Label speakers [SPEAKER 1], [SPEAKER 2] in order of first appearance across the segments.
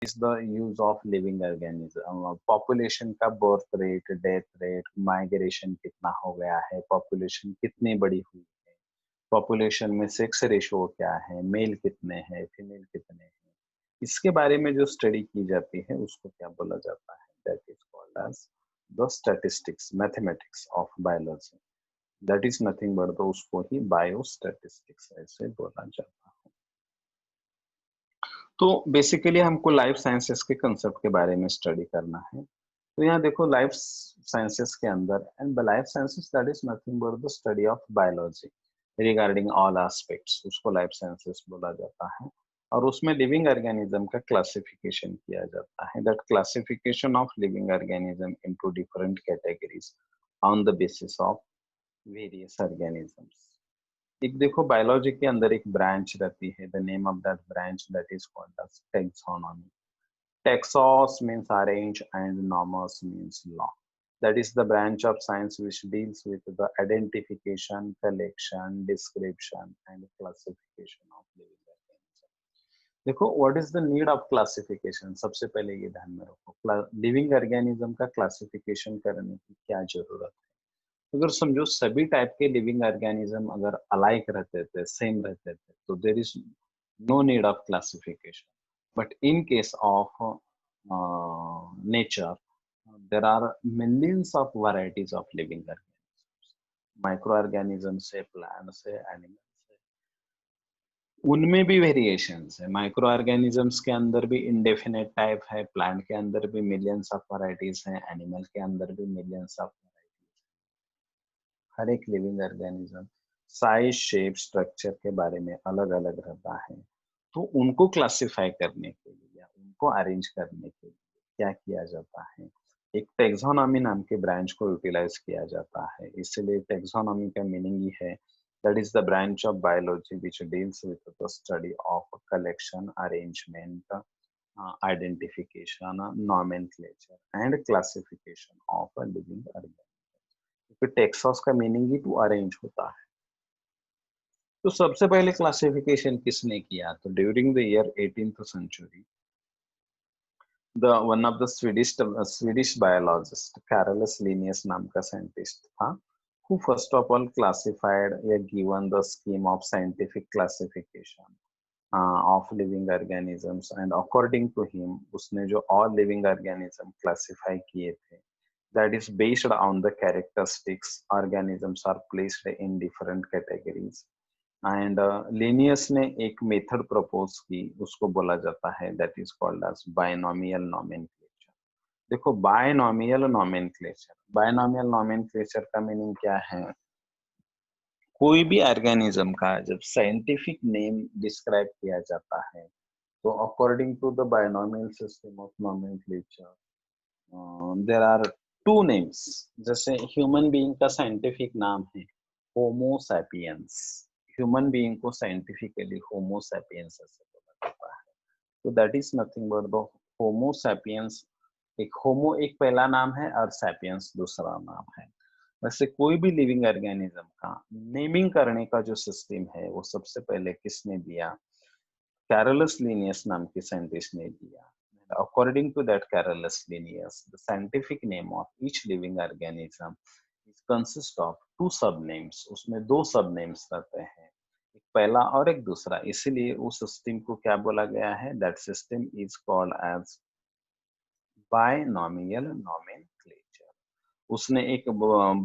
[SPEAKER 1] Is the use of living organism, population का birth rate, death rate, migration कितना हो गया है, पॉपुलेशन कितनी बड़ी हुई है, पॉपुलेशन में सेक्स रेशियो क्या है, मेल कितने हैं, फीमेल कितने हैं, इसके बारे में जो स्टडी की जाती है उसको क्या बोला जाता है, that is called as the statistics, mathematics of biology. That is nothing but तो उसको ही बायोस्टैटिस्टिक्स ऐसे बोला जाता है। तो बेसिकली हमको लाइफ साइंसेस के कंसेप्ट के बारे में स्टडी करना है। तो यहाँ देखो लाइफ साइंसेस के अंदर, and life sciences that is nothing but the study of biology regarding all aspects, उसको लाइफ साइंसेस बोला जाता है। और उसमें लिविंग ऑर्गेनिज्म का क्लासिफिकेशन किया जाता है, that classification of living organism into different categories on the basis of various organisms. एक देखो बायोलॉजी के अंदर एक ब्रांच रहती है, the name of that branch that is called as taxonomy. Taxos means arrange and nomos means law. That is the branch of science which deals with the identification, collection, description and classification of living organisms. देखो what is the need of classification, सबसे पहले ये ध्यान में रखो living organism का classification करने की क्या जरूरत है। अगर समझो सभी टाइप के लिविंग ऑर्गेनिज्म अगर अलाइक रहते थे, सेम रहते थे, तो there is no need of classification. But in case of nature, there are millions of varieties of living organisms, microorganisms है, plants है, animals है, उनमें भी वेरिएशंस है। माइक्रो ऑर्गेनिजम्स के अंदर भी इंडेफिनेट टाइप है, प्लांट के अंदर भी मिलियंस ऑफ वैरायटीज हैं, एनिमल के अंदर भी मिलियंस ऑफ वैरायटीज। हर एक living organism size, shape, structure के बारे में अलग अलग रहता है। तो उनको क्लासिफाई करने के लिए या उनको अरेंज करने के लिए क्या किया जाता है, एक टेक्सोनॉमी नाम के ब्रांच को यूटिलाइज किया जाता है। इसलिए टेक्सोनॉमी का मीनिंग ही है that is the branch of biology which deals with the study of collection, arrangement, identification, nomenclature and classification of a living organism. क्योंकि टेक्सॉस का मीनिंग ही टू अरेंज होता है। तो सबसे पहले क्लासिफिकेशन किसने किया, तो during the year 18th century the one of the Swedish biologist Carolus Linnaeus नाम का साइंटिस्ट था, who first of all classified या given the scheme of scientific classification of living organisms, and according to him उसने जो all living organism classify किए थे, that is based on the characteristics, organisms are placed in different categories। And Linnaeus ने एक method propose की, उसको बोला जाता है that is called as binomial nomenclature. देखो बायनोमियल नोमेनक्लेचर, बायनोमियल नोमेनक्लेचर का मीनिंग क्या है, कोई भी ऑर्गेनिज्म का जब साइंटिफिक नेम डिस्क्राइब किया जाता है तो according to the binomial system of nomenclature there are two names. जैसे ह्यूमन बीइंग का साइंटिफिक नाम है होमो सैपियंस, ह्यूमन बीइंग को साइंटिफिकली होमो सैपियंस ऐसे बोला जाता है। तो that is nothing but the Homo sapiens. एक होमो एक पहला नाम है और सैपियंस दूसरा नाम है। वैसे कोई भी लिविंग ऑर्गेनिज्म का नेमिंग करने का जो सिस्टम है वो सबसे पहले किसने दिया, कैरोलस लिनियस नाम के साइंटिस्ट ने दिया। According to that Carolus Linnaeus, the scientific name of each living organism is consist of two subnames। उसमें दो सबनेम्स रहते हैं, एक पहला और एक दूसरा, इसीलिए उस सिस्टम को क्या बोला गया है, that system is called as binomial nomenclature. उसने एक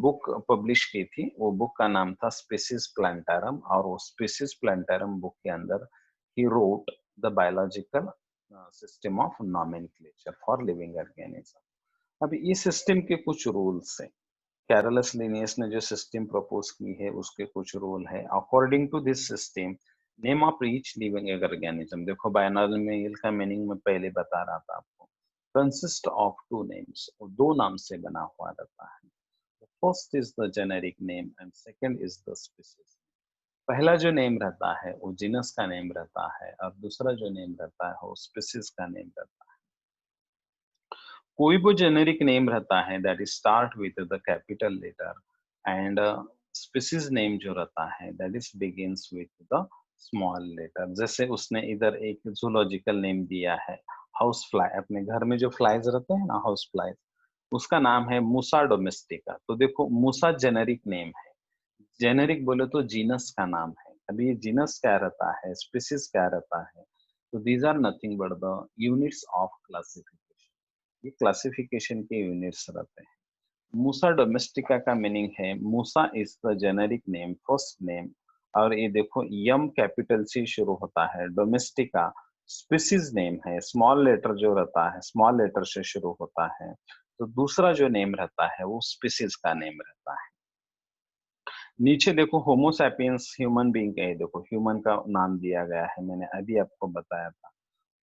[SPEAKER 1] बुक पब्लिश की थी, वो बुक का नाम था स्पीसीज प्लांटारम, और वो स्पीसीज प्लांटारम बुक के अंदर he wrote the biological system of nomenclature for living organism. अब इस सिस्टम के कुछ रूल्स हैं, कैरोलस लिनियस ने जो सिस्टम प्रपोज की है उसके कुछ रूल है। According to this system name of each living organism, देखो बायनोमियल का मीनिंग मैं पहले बता रहा था आपको, कंसिस्ट ऑफ टू नेम्स, दो नाम से बना हुआ रहता है। First is the generic name and second is the species. पहला जो नेम रहता है वो जीनस का नेम रहता है और दूसरा जो नेम रहता है वो स्पीसीज का नेम रहता है। कोई भी जेनेरिक नेम रहता है that is start with the capital letter, and species name जो रहता है that is begins with the small letter. जैसे उसने इधर एक जूलॉजिकल नेम दिया है हाउस फ्लाई, अपने घर में जो फ्लाइज रहते हैं ना, हाउस फ्लाइज, उसका नाम है मूसा डोमेस्टिका। तो देखो मूसा जेनेरिक नेम है, जेनेरिक बोले तो जीनस का नाम है। अभी जीनस क्या रहता है, स्पीसीज क्या रहता है, तो these are nothing but the units of classification, ये क्लासिफिकेशन के यूनिट्स रहते हैं। मूसा डोमेस्टिका का मीनिंग है, मूसा is the generic name, first name, और ये देखो यम कैपिटल से शुरू होता है, डोमेस्टिका स्पीसीज नेम है, स्मॉल लेटर जो रहता है स्मॉल लेटर से शुरू होता है, तो दूसरा जो नेम रहता है वो स्पीसीज का नेम रहता है। नीचे देखो होमोसैपियंस ह्यूमन बीइंग है, देखो ह्यूमन का नाम दिया गया है, मैंने अभी आपको बताया था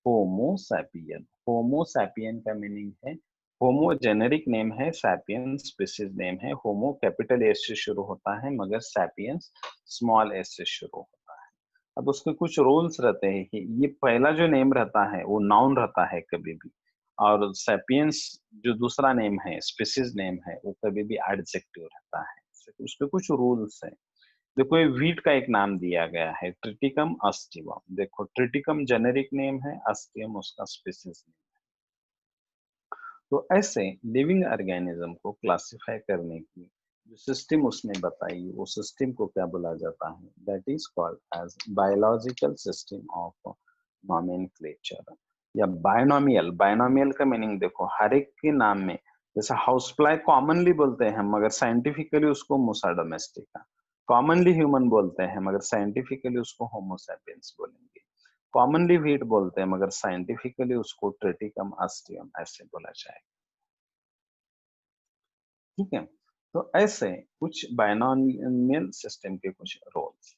[SPEAKER 1] होमोसैपियन। होमोसैपियन का मीनिंग है, होमो जेनेरिक नेम है, सैपियन स्पीसीज नेम है, होमो कैपिटल एस से शुरू होता है मगर सैपियंस स्मॉल एस से शुरू होता है। अब उसके कुछ रूल्स रहते हैं कि ये पहला जो नेम रहता है वो नाउन रहता है कभी भी, और सैपियंस जो दूसरा नेम है स्पीसीज नेम है वो कभी भी एडजेक्टिव रहता है। उसके कुछ रूल्स है। देखो ये वीट का एक नाम दिया गया है, ट्रिटिकम अस्टिवम, देखो ट्रिटिकम जेनेरिक नेम है, अस्टियम उसका स्पीसीज नेम। तो ऐसे लिविंग ऑर्गेनिज्म को क्लासिफाई करने की जो सिस्टम उसने बताई, वो सिस्टम को क्या बोला जाता है, that is called as biological system of nomenclature या बायनोमियल। बायनोमियल का मीनिंग देखो हर एक के नाम में, जैसे हाउस फ्लाई कॉमनली बोलते हैं मगर साइंटिफिकली उसको मूसा डोमेस्टिका, कॉमनली ह्यूमन बोलते हैं मगर साइंटिफिकली उसको होमोसैपियंस बोलेंगे, कॉमनली व्हीट बोलते हैं मगर साइंटिफिकली उसको ट्रिटिकम अस्टियम ऐसे बोला जाएगा। ठीक है, तो ऐसे कुछ बायनोमियल सिस्टम के कुछ roles.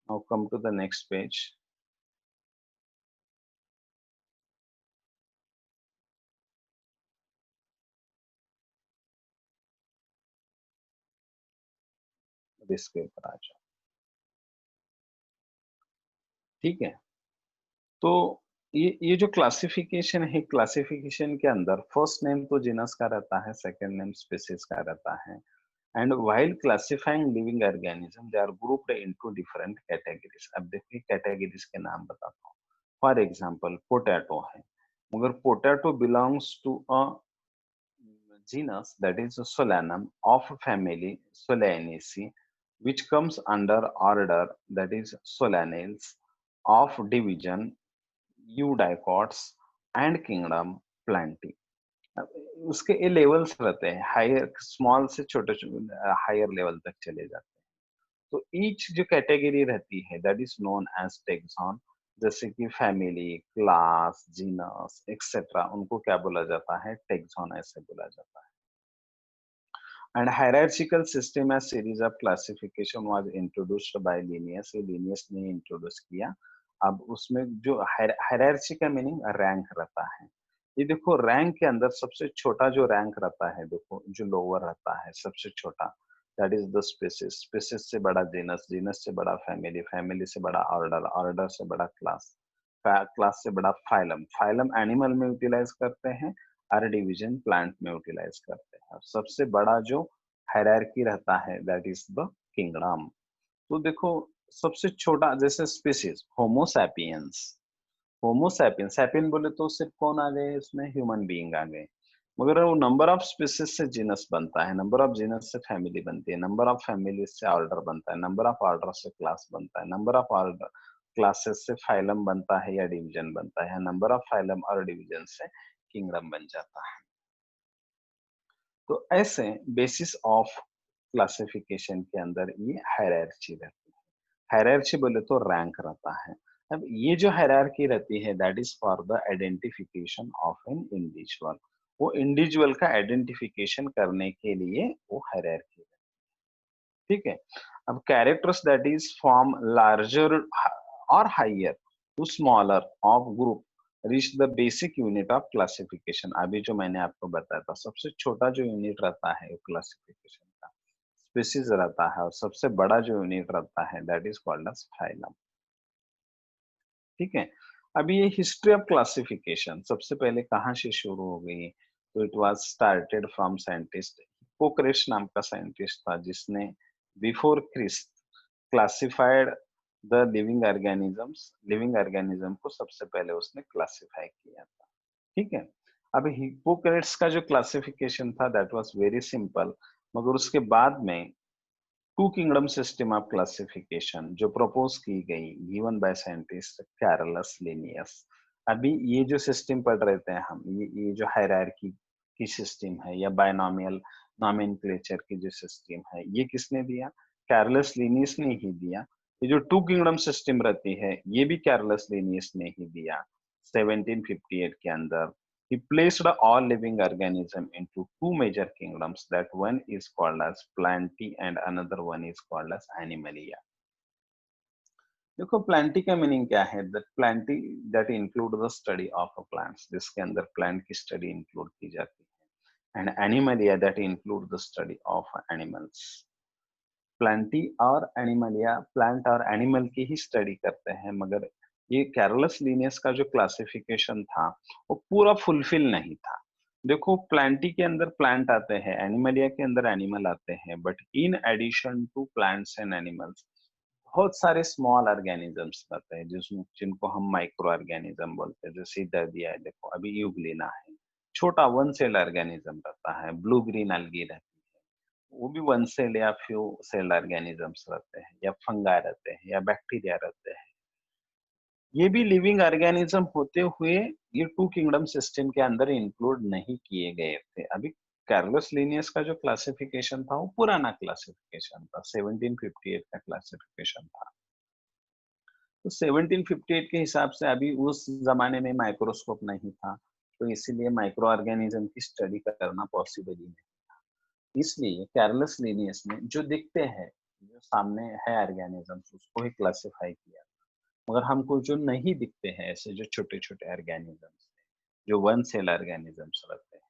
[SPEAKER 1] Now come to the next page. अब इसके ऊपर आ जाओ। ठीक है, तो ये जो क्लासिफिकेशन है, क्लासिफिकेशन के अंदर फर्स्ट नेम तो जीनस का रहता है, सेकंड नेम स्पीसीज का रहता है, and while classifying living organism they are grouped into different categories। अब देखिए कैटेगरीज के नाम बताता हूँ। फॉर एग्जाम्पल पोटैटो है, मगर potato belongs to a genus that is Solanum of family Solanaceae, which comes under order that is Solanales of division Eudicots and kingdom Plantae। अब उसके ये लेवल्स रहते हैं, हायर स्मॉल से छोटे हायर लेवल तक चले जाते हैं। तो ईच जो कैटेगरी रहती है that is known as taxon, जैसे कि फैमिली, क्लास, जीनस एक्सेट्रा, उनको क्या बोला जाता है, टेक्सॉन ऐसे बोला जाता है। And hierarchical system as series of classification was introduced by Linnaeus, ये Linnaeus ने इंट्रोड्यूस किया। अब उसमें जो हायरार्ची का मीनिंग रैंक रहता है, ये देखो रैंक के अंदर सबसे छोटा जो रैंक रहता है, देखो जो लोअर रहता है सबसे छोटा, that is the species, species से बड़ा जीनस, जीनस से बड़ा फैमिली, फैमिली से बड़ा ऑर्डर, ऑर्डर से बड़ा क्लास, क्लास से बड़ा फाइलम, फाइलम एनिमल में यूटिलाइज करते हैं, और डिवीजन प्लांट में यूटिलाइज करते हैं। और सबसे बड़ा जो हायरार्की रहता है दैट इज द किंगडम। तो देखो सबसे छोटा जैसे स्पीसीज होमोसैपियंस, होमोसैपियन, सैपियन बोले तो सिर्फ कौन आ गए इसमें, ह्यूमन बीइंग आ गए, मगर वो नंबर ऑफ स्पीसीज से जीनस बनता है, नंबर ऑफ जीनस से फैमिली बनती है, नंबर ऑफ फैमिली से ऑर्डर बनता है, नंबर ऑफ ऑर्डर से क्लास बनता है, नंबर ऑफ ऑर्डर क्लासेस से फाइलम बनता है या डिवीजन बनता है, नंबर ऑफ फाइलम और डिवीजन से किंगडम बन जाता है। तो ऐसे बेसिस ऑफ क्लासिफिकेशन के अंदर ये हायरार्ची रहती है। हायरार्ची बोले तो रैंक रहता है। अब ये जो हायरार्की रहती है that is for the identification of an individual, वो इंडिविजुअल का आइडेंटिफिकेशन करने के लिए वो हायरार्की है। ठीक है, अब characters that is from larger और higher to smaller of group reach the basic unit of classification. अभी जो मैंने आपको बताया था सबसे छोटा जो यूनिट रहता है वो क्लासिफिकेशन का स्पीसीज रहता है, और सबसे बड़ा जो यूनिट रहता है that is called as phylum. ठीक है, अभी ये हिस्ट्री ऑफ क्लासिफिकेशन सबसे पहले कहाँ से शुरू हो गई, तो it was started from scientist Hippocrates नाम का साइंटिस्ट था जिसने before Christ classified the living organism को सबसे पहले उसने क्लासिफाई किया था। ठीक है। अब हिप्पोक्रेट्स का जो क्लासिफिकेशन था दैट वाज वेरी सिंपल, मगर उसके बाद में two kingdom system of classification जो प्रपोज की गई given by scientist Carolus Linnaeus. अभी ये जो सिस्टम पढ़ रहे थे हम, ये जो हायरार्की की सिस्टम है या बायनॉमियल नॉमेनक्लेचर की जो सिस्टम है, ये किसने दिया? कैरलस लिनियस ने ही दिया। ये जो टू किंगडम सिस्टम रहती है, ये भी कैरलस लिनियस ने ही दिया 1758 के अंदर। He placed all living organisms into two major kingdoms, that one is called as plantae and another one is called as animalia. देखो प्लांटी का मीनिंग क्या है? That Plantae that include the study of a plants, जिसके अंदर plant की study include की जाती है, and Animalia that include the study of animals. Plantae और एनिमलिया प्लांट और एनिमल की ही स्टडी करते हैं, मगर ये कैरोलस लीनियस का जो क्लासिफिकेशन था वो पूरा फुलफिल नहीं था। देखो प्लांटी के अंदर प्लांट आते हैं, एनिमलिया के अंदर एनिमल आते हैं, but in addition to plants and animals बहुत सारे स्मॉल ऑर्गेनिजम्स रहते हैं जिनको हम माइक्रो ऑर्गेनिज्म बोलते हैं। जैसे इधर दिया है देखो, अभी यूग्लिना है, छोटा वन सेल ऑर्गेनिज्म रहता है। ब्लू ग्रीन algae रहती है, वो भी वन सेल या फ्यू सेल ऑर्गेनिजम्स रहते हैं, या फंगा रहते हैं, या बैक्टीरिया रहते हैं। ये भी लिविंग ऑर्गेनिज्म होते हुए ये टू किंगडम सिस्टम के अंदर इंक्लूड नहीं किए गए थे। अभी कार्लोस लिनियस का जो क्लासिफिकेशन था वो पुराना क्लासिफिकेशन था, 1758 का क्लासिफिकेशन था। तो 1758 के हिसाब से अभी उस जमाने में माइक्रोस्कोप नहीं था, तो इसीलिए माइक्रो ऑर्गेनिज्म की स्टडी करना पॉसिबल ही नहीं। इसलिए कैरलस लिनियस ने जो दिखते हैं, जो सामने है ऑर्गेनिजम्स, उसको ही क्लासिफाई किया। मगर हमको जो नहीं दिखते हैं, ऐसे जो छोटे छोटे ऑर्गेनिजम्स जो वन सेल ऑर्गेनिजम्स रहते हैं,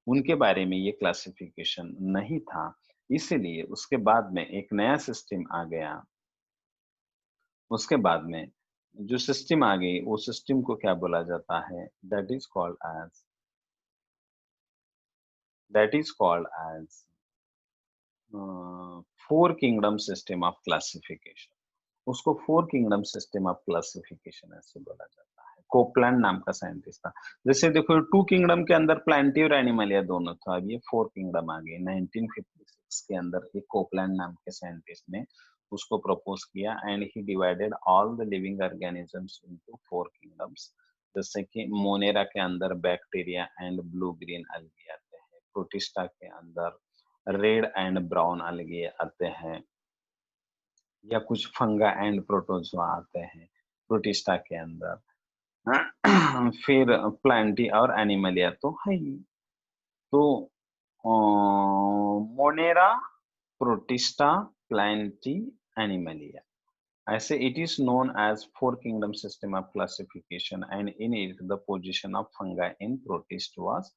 [SPEAKER 1] उनके बारे में ये क्लासिफिकेशन नहीं था। इसीलिए उसके बाद में एक नया सिस्टम आ गया। उसके बाद में जो सिस्टम आ गई, वो सिस्टम को क्या बोला जाता है? That is called as four kingdom system of classification. उसको four kingdom system of classification ऐसे बोला जाता है। कोपलैंड नाम का साइंटिस्ट था। जैसे देखो टू किंगडम के अंदर प्लांटी और एनिमलिया दोनों था, अब ये फोर किंगडम आ गए। 1956 के अंदर एक कोपलैंड नाम के साइंटिस्ट ने उसको प्रपोज किया, and he divided all the living organisms into four kingdoms. जैसे कि मोनेरा के अंदर bacteria and blue green algae आते हैं, प्रोटिस्टा के अंदर रेड एंड ब्राउन algae आते हैं, या कुछ फंगा एंड प्रोटोजोआ आते हैं प्रोटिस्टा के अंदर। फिर प्लांटी और एनिमलिया तो है ही। तो मोनेरा, प्रोटिस्टा, प्लांटी, एनिमलिया, ऐसे it is known as four kingdom system of classification, and in it the position of fungi in protist was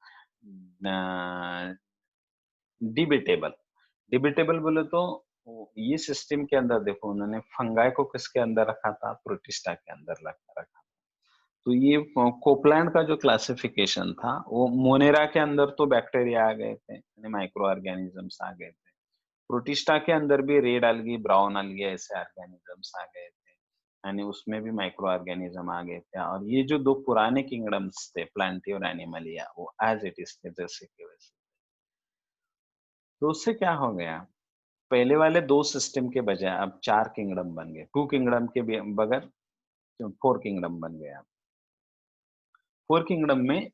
[SPEAKER 1] uh, debatable. Debatable बोले तो ये सिस्टम के अंदर देखो उन्होंने फंगाई को किसके अंदर रखा था? प्रोटिस्टा के अंदर रखा। तो ये कोपलैंड का जो क्लासिफिकेशन था, वो मोनेरा के अंदर तो बैक्टीरिया आ गए थे, यानी माइक्रो ऑर्गेनिजम्स आ गए थे। प्रोटिस्टा के अंदर भी रेड algae, ब्राउन algae ऐसे ऑर्गेनिजम्स आ गए थे, यानी उसमें भी माइक्रो ऑर्गेनिज्म आ गए थे। और ये जो दो पुराने किंगडम्स थे, प्लांटी और एनिमलिया, वो एज इट इज थे जैसे के वैसे। तो उससे क्या हो गया? पहले वाले दो सिस्टम के बजाय अब चार किंगडम बन गए। टू किंगडम के बगैर फोर किंगडम बन गया। फोर किंगडम में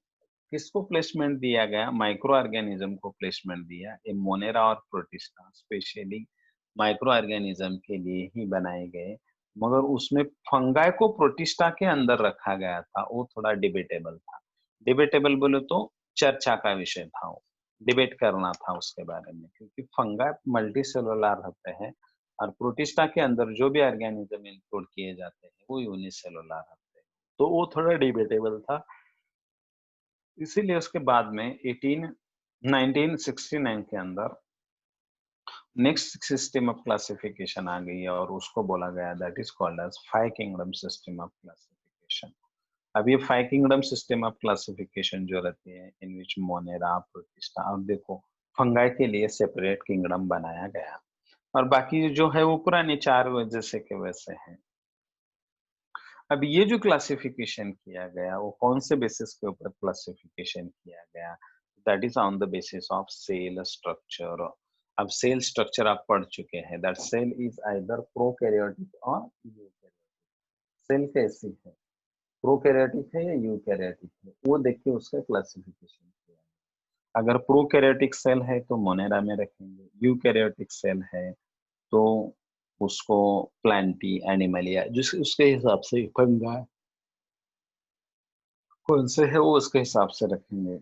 [SPEAKER 1] किसको प्लेसमेंट दिया गया? माइक्रो ऑर्गेनिज्म को प्लेसमेंट दिया। ये मोनेरा और प्रोटिस्टा स्पेशली माइक्रो ऑर्गेनिज्म के लिए ही बनाए गए, मगर उसमें फंगाई को प्रोटिस्टा के अंदर रखा गया था, वो थोड़ा डिबेटेबल था। डिबेटेबल बोले तो चर्चा का विषय था, वो डिबेट करना था उसके बारे में, क्योंकि फंगाई मल्टी सेलुलर रहते हैं और प्रोटिस्टा के अंदर जो भी ऑर्गेनिज्म इंक्लूड किए जाते हैं वो यूनिसेलुलर रहते हैं, तो वो थोड़ा डिबेटेबल था। इसीलिए उसके बाद में 1969 के अंदर नेक्स्ट सिस्टम ऑफ क्लासिफिकेशन आ गई है, और उसको बोला गया that is called as five kingdom system of classification. अब ये five kingdom system of classification जो रहती है, इन विच मोनेरा, प्रोटिस्टा, अब देखो फंगाई के लिए सेपरेट किंगडम बनाया गया, और बाकी जो है वो पुराने चार जैसे के वैसे हैं। अब ये जो क्लासिफिकेशन किया गया वो कौन से बेसिस के ऊपर क्लासिफिकेशन किया गया? That is on the basis of cell structure. अब सेल स्ट्रक्चर आप पढ़ चुके हैं, that cell is either prokaryotic और यूकैरियोटिक। सेल कैसी है, प्रोकैरियोटिक है या यूकैरियोटिक है, वो देख के उसका क्लासिफिकेशन किया है। अगर प्रोकैरियोटिक सेल है तो मोनेरा में रखेंगे, यूकैरियोटिक सेल है तो उसको प्लांटी एनिमलिया, जिस उसके हिसाब से फंगा कौन से है वो उसके हिसाब से रखेंगे।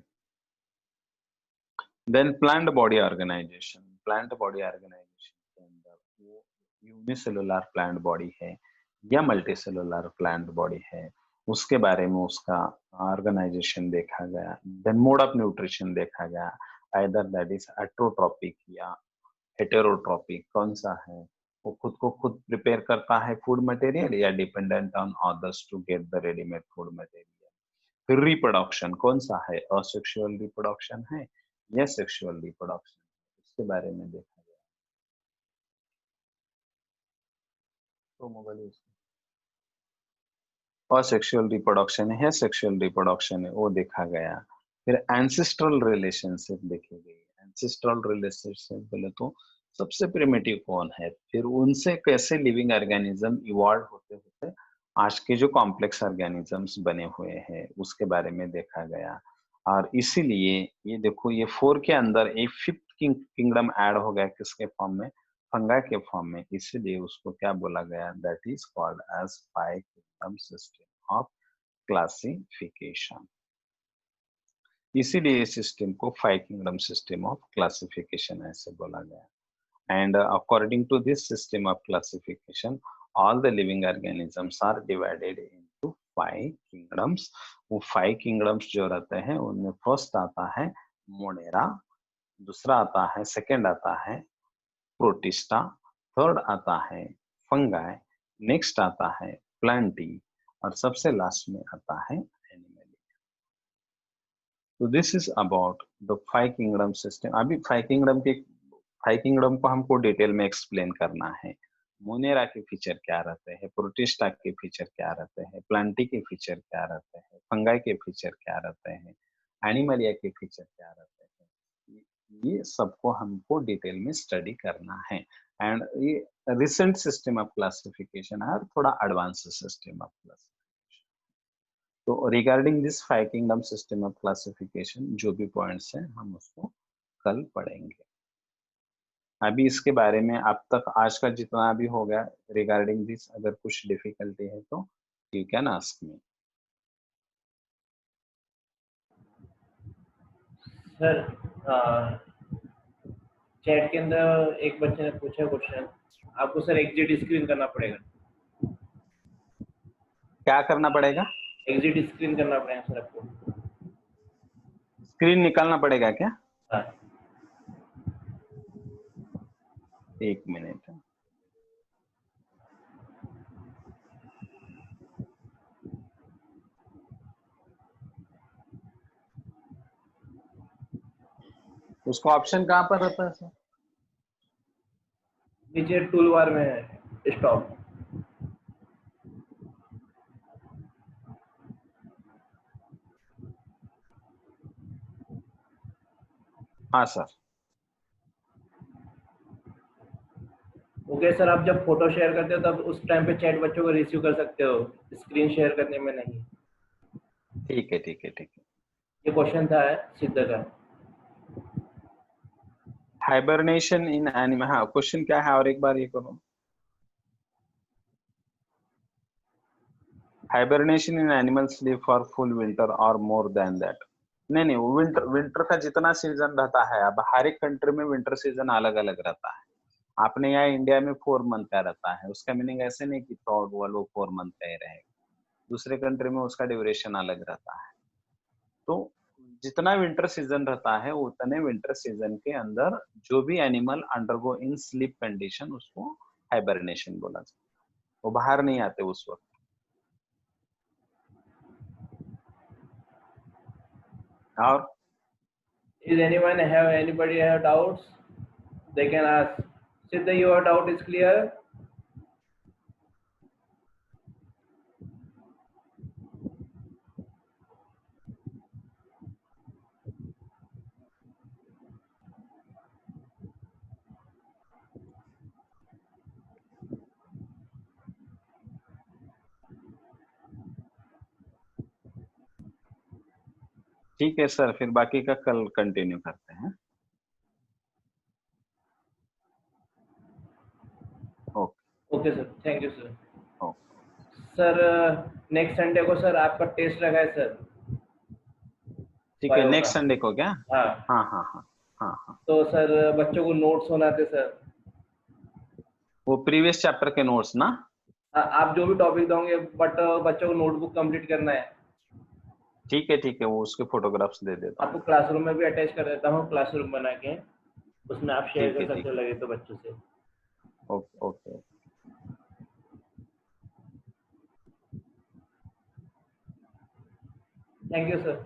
[SPEAKER 1] Then plant body organization, plant body organization के अंदर वो यूनिसेलुलर प्लांट बॉडी है या मल्टीसेलुलर प्लांट बॉडी है, उसके बारे में उसका ऑर्गेनाइजेशन देखा गया। देन मोड ऑफ न्यूट्रिशन देखा गया, आइदर दैट इज एट्रोट्रॉपिक या हेटेरोट्रॉपिक, कौन सा है, वो खुद को खुद प्रिपेयर करता है फूड मटेरियल या dependent on others to get the readymade food material. फिर रिप्रोडक्शन कौन सा है, असेक्सुअल रिप्रोडक्शन है या सेक्सुअल रिप्रोडक्शन, इसके बारे में देखा गया। तो मोबाइल असेक्सुअल रिप्रोडक्शन है या सेक्सुअल रिप्रोडक्शन है वो देखा गया। फिर एंसेस्ट्रल रिलेशनशिप देखी गई। एंसेस्ट्रल रिलेशनशिप बोले तो सबसे प्रिमिटिव कौन है, फिर उनसे कैसे लिविंग ऑर्गेनिज्म इवॉल्व होते होते आज के जो कॉम्प्लेक्स ऑर्गेनिजम्स बने हुए हैं उसके बारे में देखा गया। और इसीलिए ये देखो ये 4 के अंदर एक फिफ्थ किंगडम ऐड हो गया, किसके फॉर्म में, फंगा के फॉर्म में, इसीलिए उसको क्या बोला गया, that is called as 5 kingdom system of classification. इसीलिए इस सिस्टम को 5 किंगडम सिस्टम ऑफ क्लासिफिकेशन ऐसे बोला गया। And according to this system of classification, all the living organisms are divided into 5 kingdoms। वो 5 kingdoms जो रहते हैं उनमें फर्स्ट आता है मोनेरा, दूसरा आता है, सेकंड आता है प्रोटिस्टा, थर्ड आता है फंगाई, नेक्स्ट आता है प्लांटी और सबसे लास्ट में आता है एनिमल। तो this is about the 5 kingdom system. अभी 5 किंगडम के 5 किंगडम को हमको डिटेल में एक्सप्लेन करना है। मोनेरा के फीचर क्या रहते हैं, प्रोटिस्टा के फीचर क्या रहते हैं, प्लांटी के फीचर क्या रहते हैं, फंगाई के फीचर क्या रहते हैं, एनिमलिया के फीचर क्या रहते हैं, ये सबको हमको डिटेल में स्टडी करना है। एंड ये रिसेंट सिस्टम ऑफ क्लासिफिकेशन है और थोड़ा एडवांस सिस्टम ऑफ क्लासिफिकेशन। तो regarding this 5 kingdom system of classification जो भी पॉइंट्स हैं हम उसको कल पढ़ेंगे। अभी इसके बारे में अब तक आज का जितना भी हो गया रिगार्डिंग दिस, अगर कुछ डिफिकल्टी है तो you can ask me.
[SPEAKER 2] Sir chat के अंदर एक बच्चे ने पूछा क्वेश्चन, आपको सर एग्जिट स्क्रीन करना पड़ेगा।
[SPEAKER 1] क्या करना पड़ेगा?
[SPEAKER 2] एग्जिट स्क्रीन करना पड़ेगा सर आपको।
[SPEAKER 1] स्क्रीन निकालना पड़ेगा क्या?
[SPEAKER 2] हाँ।
[SPEAKER 1] एक मिनट। उसका ऑप्शन कहाँ पर रहता है सर?
[SPEAKER 2] नीचे टूल बार में है स्टॉप।
[SPEAKER 1] हाँ सर।
[SPEAKER 2] ओके सर, आप जब फोटो शेयर करते हो तब उस टाइम पे चैट बच्चों को रिसीव कर सकते हो, स्क्रीन शेयर करने में नहीं।
[SPEAKER 1] ठीक है ठीक है ठीक है।
[SPEAKER 2] ये क्वेश्चन था सिद्ध का।
[SPEAKER 1] हाइबरनेशन इन एनिमल, हाँ क्वेश्चन क्या है और एक बार ये करो। Hibernation in animal sleep for full winter और मोर देन दैट। नहीं, विंटर विंटर का जितना सीजन रहता है, अब हर एक कंट्री में विंटर सीजन अलग अलग रहता है। आपने यहाँ इंडिया में 4 मंथ का रहता है, उसका मीनिंग ऐसे नहीं कि थ्रू आउट वर्ल्ड वो 4 मंथ का ही रहेगा। दूसरे कंट्री में उसका ड्यूरेशन अलग रहता है। तो जितना विंटर सीजन रहता है उतने विंटर सीजन के अंदर जो भी animal undergo in sleep condition उसको हाइबरनेशन बोला जाता है। वो बाहर नहीं आते उस वक्त। और
[SPEAKER 2] Is anyone have anybody have doubts? They can ask. Siddha, your doubt is clear?
[SPEAKER 1] ठीक है सर, फिर बाकी का कल कंटिन्यू करते हैं। Okay.
[SPEAKER 2] Okay sir, thank you sir.
[SPEAKER 1] Okay
[SPEAKER 2] sir next Sunday को सर आपका टेस्ट लगा है सर,
[SPEAKER 1] ठीक है,
[SPEAKER 2] बायो का।
[SPEAKER 1] नेक्स्ट संडे को क्या?
[SPEAKER 2] हाँ,
[SPEAKER 1] हाँ हाँ हाँ हाँ हाँ।
[SPEAKER 2] तो सर बच्चों को नोट्स होना थे सर।
[SPEAKER 1] वो प्रीवियस चैप्टर के नोट्स ना?
[SPEAKER 2] हाँ, आप जो भी टॉपिक दोगे बट बच्चों को नोटबुक कंप्लीट करना है।
[SPEAKER 1] ठीक है, वो उसके फोटोग्राफ्स दे देता
[SPEAKER 2] आपको
[SPEAKER 1] हूँ।
[SPEAKER 2] क्लासरूम में भी अटैच कर देता हूँ, क्लासरूम बना के, उसमें आप शेयर कर
[SPEAKER 1] ठीक
[SPEAKER 2] सकते
[SPEAKER 1] है,
[SPEAKER 2] हो लगे तो बच्चों से।
[SPEAKER 1] Okay okay.
[SPEAKER 2] Thank you sir.